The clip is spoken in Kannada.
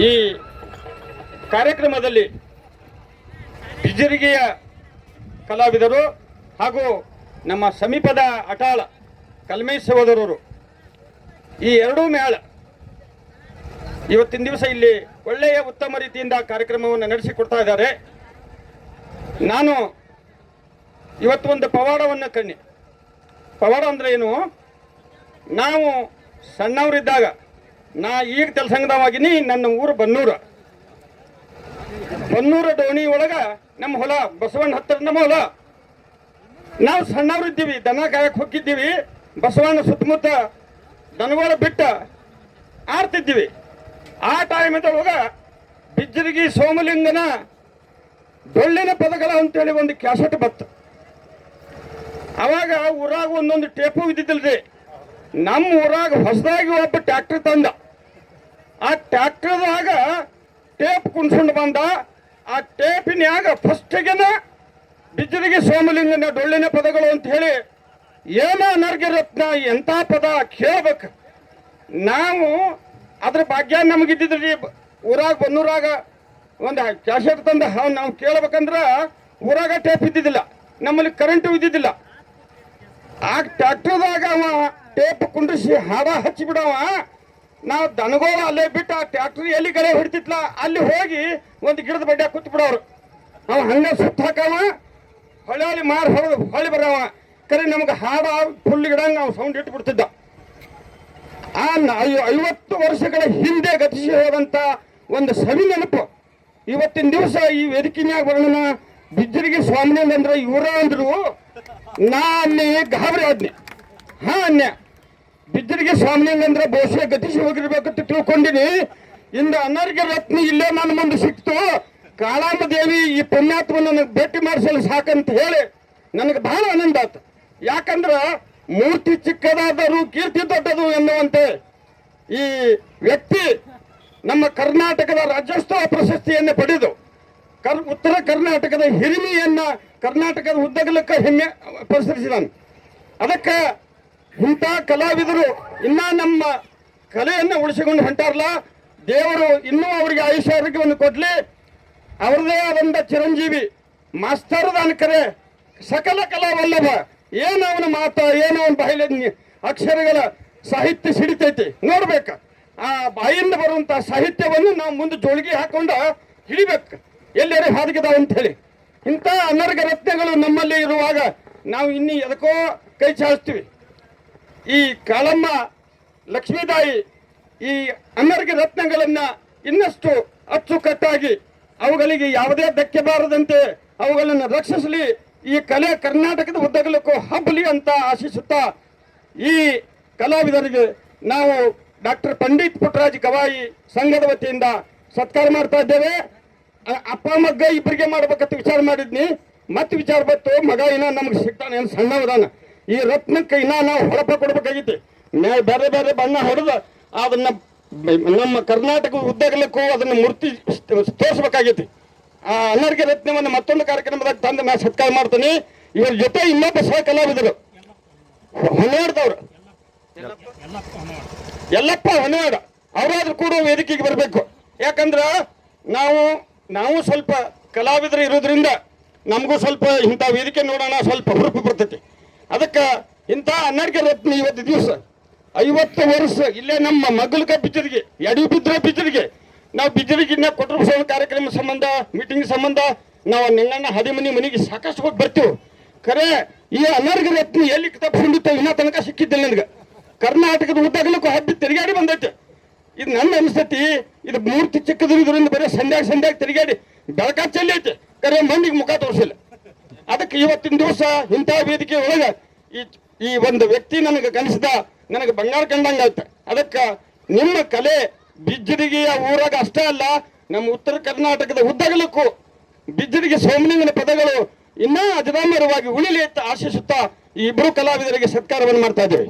ಈ ಕಾರ್ಯಕ್ರಮದಲ್ಲಿ ಬಿಜರಿಗೆಯ ಕಲಾವಿದರು ಹಾಗೂ ನಮ್ಮ ಸಮೀಪದ ಅಟಾಳ ಕಲ್ಮೇಶ್ ಸಹೋದರರು ಈ ಎರಡೂ ಮೇಳ ಇವತ್ತಿನ ದಿವಸ ಇಲ್ಲಿ ಒಳ್ಳೆಯ ಉತ್ತಮ ರೀತಿಯಿಂದ ಕಾರ್ಯಕ್ರಮವನ್ನು ನಡೆಸಿಕೊಡ್ತಾ ಇದ್ದಾರೆ. ನಾನು ಇವತ್ತು ಒಂದು ಪವಾಡವನ್ನು ಕಣ್ಣಿ. ಪವಾಡ ಅಂದರೆ ಏನು? ನಾವು ಸಣ್ಣವರಿದ್ದಾಗ, ನಾ ಈಗ ಕೆಲಸಂಗದವಾಗಿನಿ, ನನ್ನ ಊರು ಬನ್ನೂರು ಡೋಣಿ ಒಳಗೆ ನಮ್ಮ ಹೊಲ, ಬಸವಣ್ಣ ಹತ್ತಿರ ನಮ್ಮ ಹೊಲ. ನಾವು ಸಣ್ಣವರಿದ್ದೀವಿ, ದನ ಕಾಯಕ್ಕೆ ಹೋಗಿದ್ದೀವಿ. ಬಸವಣ್ಣ ಸುತ್ತಮುತ್ತ ದನಗಳ ಬಿಟ್ಟು ಆಡ್ತಿದ್ದೀವಿ. ಆ ಟೈಮದೊಳಗೆ ಬಿಜ್ಜರಿಗಿ ಸೋಮಲಿಂಗನ ಡೊಳ್ಳಿನ ಪದಗಳ ಅಂತೇಳಿ ಒಂದು ಕ್ಯಾಸೆಟ್ ಬತ್ತು. ಅವಾಗ ಊರಾಗ ಒಂದೊಂದು ಟೇಪು ಇದ್ದಿದ್ದಿಲ್ರಿ. ನಮ್ಮ ಊರಾಗ ಹೊಸದಾಗಿ ಒಬ್ಬ ಟ್ಯಾಕ್ಟರ್ ತಂದ. ಆ ಟ್ಯಾಕ್ಟರ್ದಾಗ ಟೇಪ್ ಕುಣ್ಸ್ಕೊಂಡು ಬಂದ. ಆ ಟೇಪಿನ್ಯಾಗ ಫಸ್ಟಿಗೆನ ಬಿಜ್ಜರಿಗಿ ಸೋಮಲಿಂಗನ ಡೊಳ್ಳಿನ ಪದಗಳು ಅಂತ ಹೇಳಿ ಏನ ಅನರ್ಘ್ಯ ರತ್ನ ಎಂಥ ಪದ ಕೇಳ್ಬೇಕು. ನಾವು ಅದ್ರ ಭಾಗ್ಯ ನಮಗಿದ್ದಿದ್ರಿ. ಊರಾಗ ಬನ್ನೂರಾಗ ಒಂದು ಕ್ಯಾಸೆಟ್ ತಂದ ನಾವು ಕೇಳ್ಬೇಕಂದ್ರೆ ಊರಾಗ ಟೇಪ್ ಇದ್ದಿದ್ದಿಲ್ಲ, ನಮ್ಮಲ್ಲಿ ಕರೆಂಟು ಇದ್ದಿದ್ದಿಲ್ಲ. ಆ ಟ್ಯಾಕ್ಟರ್ದಾಗ ಅವ ಟೇಪ್ ಕುಂಡ್ರಿಸಿ ಹಾಡ ಹಚ್ಚಿಬಿಡವ. ನಾವು ದನಗೋಳ ಅಲ್ಲೇ ಬಿಟ್ಟು ಆ ಟ್ಯಾಕ್ಟರ್ ಎಲ್ಲಿ ಗಳೆ ಹೊಡಿತಿತ್ಲ ಅಲ್ಲಿ ಹೋಗಿ ಒಂದು ಗಿಡದ ಬಡ್ಡೆ ಕೂತ್ ಬಿಡೋರು. ಅವ ಹಂಗೆ ಸುತ್ತ ಹಾಕವ, ಹೊಳೆ ಮಾರಿ ಹೊಡೆದು ಹೊಳೆ ಬರವ. ಕರೆ ನಮ್ಗೆ ಹಾಡ ಫುಲ್ ಗಿಡಂಗೆ ನಾವು ಸೌಂಡ್ ಇಟ್ಬಿಡ್ತಿದ್ದ. ಆ 50 ವರ್ಷಗಳ ಹಿಂದೆ ಗತಿಸಿ ಹೋದಂಥ ಒಂದು ಸವಿ ನೆನಪು ಇವತ್ತಿನ ದಿವಸ ಈ ವೇದಿಕೆನ್ಯಾಗ ವರ್ಣನ. ಬಿಜ್ಜರಿಗಿ ಸ್ವಾಮಿಲಿಂಗ ಅಂದ್ರೆ ಇವರ ಅಂದ್ರು. ನಾ ಅಲ್ಲಿ ಗಾಬರಿ ಆದ್ನಿ. ಅನ್ಯ ಬಿಜ್ಜರಿಗಿ ಸ್ವಾಮಿಲಿಂಗ ಅಂದ್ರೆ ಬಹುಶಃ ಗತಿಸಿ ಹೋಗಿರ್ಬೇಕಂತ ತಿಳ್ಕೊಂಡಿನಿ. ಇಂದ ಅನರ್ಘ್ಯ ರತ್ನ ಇಲ್ಲೇ ನನ್ನ ಮುಂದೆ ಸಿಕ್ತು. ಕಾಳಾಂಬ ದೇವಿ ಈ ಪುಣ್ಯಾತ್ಮ ನನಗೆ ಭೇಟಿ ಮಾಡಿಸಲು ಸಾಕಂತ ಹೇಳಿ ನನಗೆ ಬಹಳ ಆನಂದ ಆಯ್ತು. ಯಾಕಂದ್ರೆ ಮೂರ್ತಿ ಚಿಕ್ಕದಾದರೂ ಕೀರ್ತಿ ದೊಡ್ಡದು ಎನ್ನುವಂತೆ ಈ ವ್ಯಕ್ತಿ ನಮ್ಮ ಕರ್ನಾಟಕದ ರಾಜ್ಯೋತ್ಸವ ಪ್ರಶಸ್ತಿಯನ್ನು ಪಡೆದು ಉತ್ತರ ಕರ್ನಾಟಕದ ಹಿರಿಮೆಯನ್ನ ಕರ್ನಾಟಕದ ಉದ್ದಗಲಕ್ಕೆ ಹೆಮ್ಮೆ ಪ್ರಸರಿಸಿದಾನೆ. ಅದಕ್ಕೆ ಇಂಥ ಕಲಾವಿದರು ಇನ್ನ ನಮ್ಮ ಕಲೆಯನ್ನು ಉಳಿಸಿಕೊಂಡು ಹೊಂಟಾರಲ್ಲ, ದೇವರು ಇನ್ನೂ ಅವರಿಗೆ ಆಯುಷ್ಯ ಆರೋಗ್ಯವನ್ನು ಕೊಡ್ಲಿ. ಅವರದೇ ಆದಂಥ ಚಿರಂಜೀವಿ ಮಾಸ್ತರದಾನ ಕರೆ ಸಕಲ ಕಲಾವಲ್ಲಭ. ಏನು ಅವನ ಮಾತ, ಏನು ಅವನ ಬಾಯಿಲೆ ಅಕ್ಷರಗಳ ಸಾಹಿತ್ಯ ಸಿಡಿತೈತಿ ನೋಡ್ಬೇಕು. ಆ ಬಾಯಿಂದ ಬರುವಂತ ಸಾಹಿತ್ಯವನ್ನು ನಾವು ಮುಂದೆ ಜೋಳಿಗೆ ಹಾಕೊಂಡು ಹಿಡಿಬೇಕು, ಎಲ್ಲರೂ ಹಾದಿಗೆದಾವ ಅಂತ ಹೇಳಿ. ಇಂಥ ಅನರ್ಘ್ಯ ರತ್ನಗಳು ನಮ್ಮಲ್ಲಿ ಇರುವಾಗ ನಾವು ಇನ್ನೂ ಎದಕ್ಕೋ ಕೈ ಚಾಚ್ತೀವಿ. ಈ ಕಾಳಮ್ಮ ಲಕ್ಷ್ಮೀದಾಯಿ ಈ ಅನರ್ಘ್ಯ ರತ್ನಗಳನ್ನ ಇನ್ನಷ್ಟು ಅಚ್ಚುಕಟ್ಟಾಗಿ ಅವುಗಳಿಗೆ ಯಾವುದೇ ಧಕ್ಕೆ ಬಾರದಂತೆ ಅವುಗಳನ್ನು ರಕ್ಷಿಸಲಿ. ಈ ಕಲೆ ಕರ್ನಾಟಕದ ಉದ್ದಗಲಕ್ಕೂ ಹಬ್ಬಲಿ ಅಂತ ಆಶಿಸುತ್ತಾ ಈ ಕಲಾವಿದರಿಗೆ ನಾವು ಡಾಕ್ಟರ್ ಪಂಡಿತ್ ಪುಟ್ಟರಾಜ್ ಗವಾಯಿ ಸಂಘದ ವತಿಯಿಂದ ಸತ್ಕಾರ ಮಾಡ್ತಾ ಇದ್ದೇವೆ. ಅಪ್ಪ ಮಗ್ಗ ಇಬ್ಬರಿಗೆ ಮಾಡ್ಬೇಕಂತ ವಿಚಾರ ಮಾಡಿದ್ನಿ. ಮತ್ತೆ ವಿಚಾರ ಬತ್ತು, ಮಗ ಇನ್ನ ನಮ್ಗೆ ಸಿಗ್ತಾನೆ, ಏನು ಸಣ್ಣವದಾನ. ಈ ರತ್ನಕ್ಕೆ ಇನ್ನ ನಾವು ಹೊಳಪ ಕೊಡ್ಬೇಕಾಗಿತ್ತು. ಬೇರೆ ಬೇರೆ ಬಣ್ಣ ಹೊಡೆದು ಅದನ್ನ ನಮ್ಮ ಕರ್ನಾಟಕ ಉದ್ದಗಲಕ್ಕೂ ಅದನ್ನ ಮೂರ್ತಿ ತೋರಿಸ್ಬೇಕಾಗೈತಿ. ಆ ಅನರ್ಘ್ಯ ರತ್ನವನ್ನು ಮತ್ತೊಂದು ಕಾರ್ಯಕ್ರಮದಾಗ ತಂದು ನಾನು ಸತ್ಕಾರ ಮಾಡ್ತೀನಿ. ಇವ್ರ ಜೊತೆ ಇನ್ನೊಬ್ಬ ಸಹ ಕಲಾವಿದರು ಹೊನ್ನಾಡ್ದವ್ರು ಯಲ್ಲಪ್ಪ ಹೊನ್ನಾಡ, ಅವರಾದ್ರೂ ಕೂಡ ವೇದಿಕೆಗೆ ಬರಬೇಕು. ಯಾಕಂದ್ರ ನಾವು ಸ್ವಲ್ಪ ಕಲಾವಿದರು ಇರೋದ್ರಿಂದ ನಮಗೂ ಸ್ವಲ್ಪ ಇಂಥ ವೇದಿಕೆ ನೋಡೋಣ ಸ್ವಲ್ಪ ಹುರುಪು ಬರ್ತೈತಿ. ಅದಕ್ಕೆ ಇಂಥ ಅನರ್ಘ್ಯ ರತ್ನ ಇವತ್ತು ದಿವಸ 50 ವರ್ಷ ಇಲ್ಲೇ ನಮ್ಮ ಮಗ್ಗಲ್ಕ ಬಿಜ್ಜರಿಗೆ ಯಡಿಬಿದ್ರೆ ಬಿಜ್ಜರಿಗೆ ನಾವು ಬಿಜ್ಜರಿಗಿನ್ನ ಕೊಟ್ಟರು ಕಾರ್ಯಕ್ರಮ ಸಂಬಂಧ ಮೀಟಿಂಗ್ ಸಂಬಂಧ ನಾವು ನಿಂಗಣ್ಣ ಹದಿಮನಿ ಮನೆಗೆ ಸಾಕಷ್ಟು ಹೋಗಿ ಬರ್ತೀವಿ. ಖರೆ ಈ ಅನರ್ಘ್ಯ ರತ್ನ ಎಲ್ಲಿ ತಪ್ಪಿಕೊಂಡಿತ್ತು ಇನ್ನೂ ತನಕ ಸಿಕ್ಕಿದ್ದಿಲ್ಲ ನನಗೆ. ಕರ್ನಾಟಕದ ಉದ್ದಗಲಕ್ಕೂ ಹಬ್ಬಿ ತಿರುಗಾಡಿ ಬಂದೈತೆ. ಇದು ನನ್ನ ಅನಿಸ್ತೈತಿ. ಇದು ಮೂರ್ತಿ ಚಿಕ್ಕದ್ರಿಂದ ಬರೀ ಸಂಧ್ಯಾಗ ತಿರುಗಾಡಿ ಬೆಳಕ ಚೆಲ್ಲೈತೆ, ಖರೆ ಮಂದಿಗೆ ಮುಖ ತೋರಿಸಿಲ್ಲ. ಅದಕ್ಕೆ ಇವತ್ತಿನ ದಿವಸ ಇಂಥ ವೇದಿಕೆ ಒಳಗೆ ಈ ಒಂದು ವ್ಯಕ್ತಿ ನನಗೆ ಕಲಿಸಿದ ನನಗೆ ಬಂಗಾರ ಕಂಡಂಗಾಯ್ತು. ಅದಕ್ಕೆ ನಿಮ್ಮ ಕಲೆ ಬಿಜ್ಜರಿಗೆಯ ಊರಾಗ ಅಷ್ಟೇ ಅಲ್ಲ, ನಮ್ಮ ಉತ್ತರ ಕರ್ನಾಟಕದ ಉದ್ದಗಲಕ್ಕೂ ಬಿಜ್ಜರಿಗಿ ಸೋಮಲಿಂಗನ ಪದಗಳು ಇನ್ನೂ ಅಜರಾಮರವಾಗಿ ಉಳಿಲಿ ಅಂತ ಆಶಿಸುತ್ತಾ ಈ ಇಬ್ಬರು ಕಲಾವಿದರಿಗೆ ಸತ್ಕಾರವನ್ನು ಮಾಡ್ತಾ ಇದ್ದೇವೆ.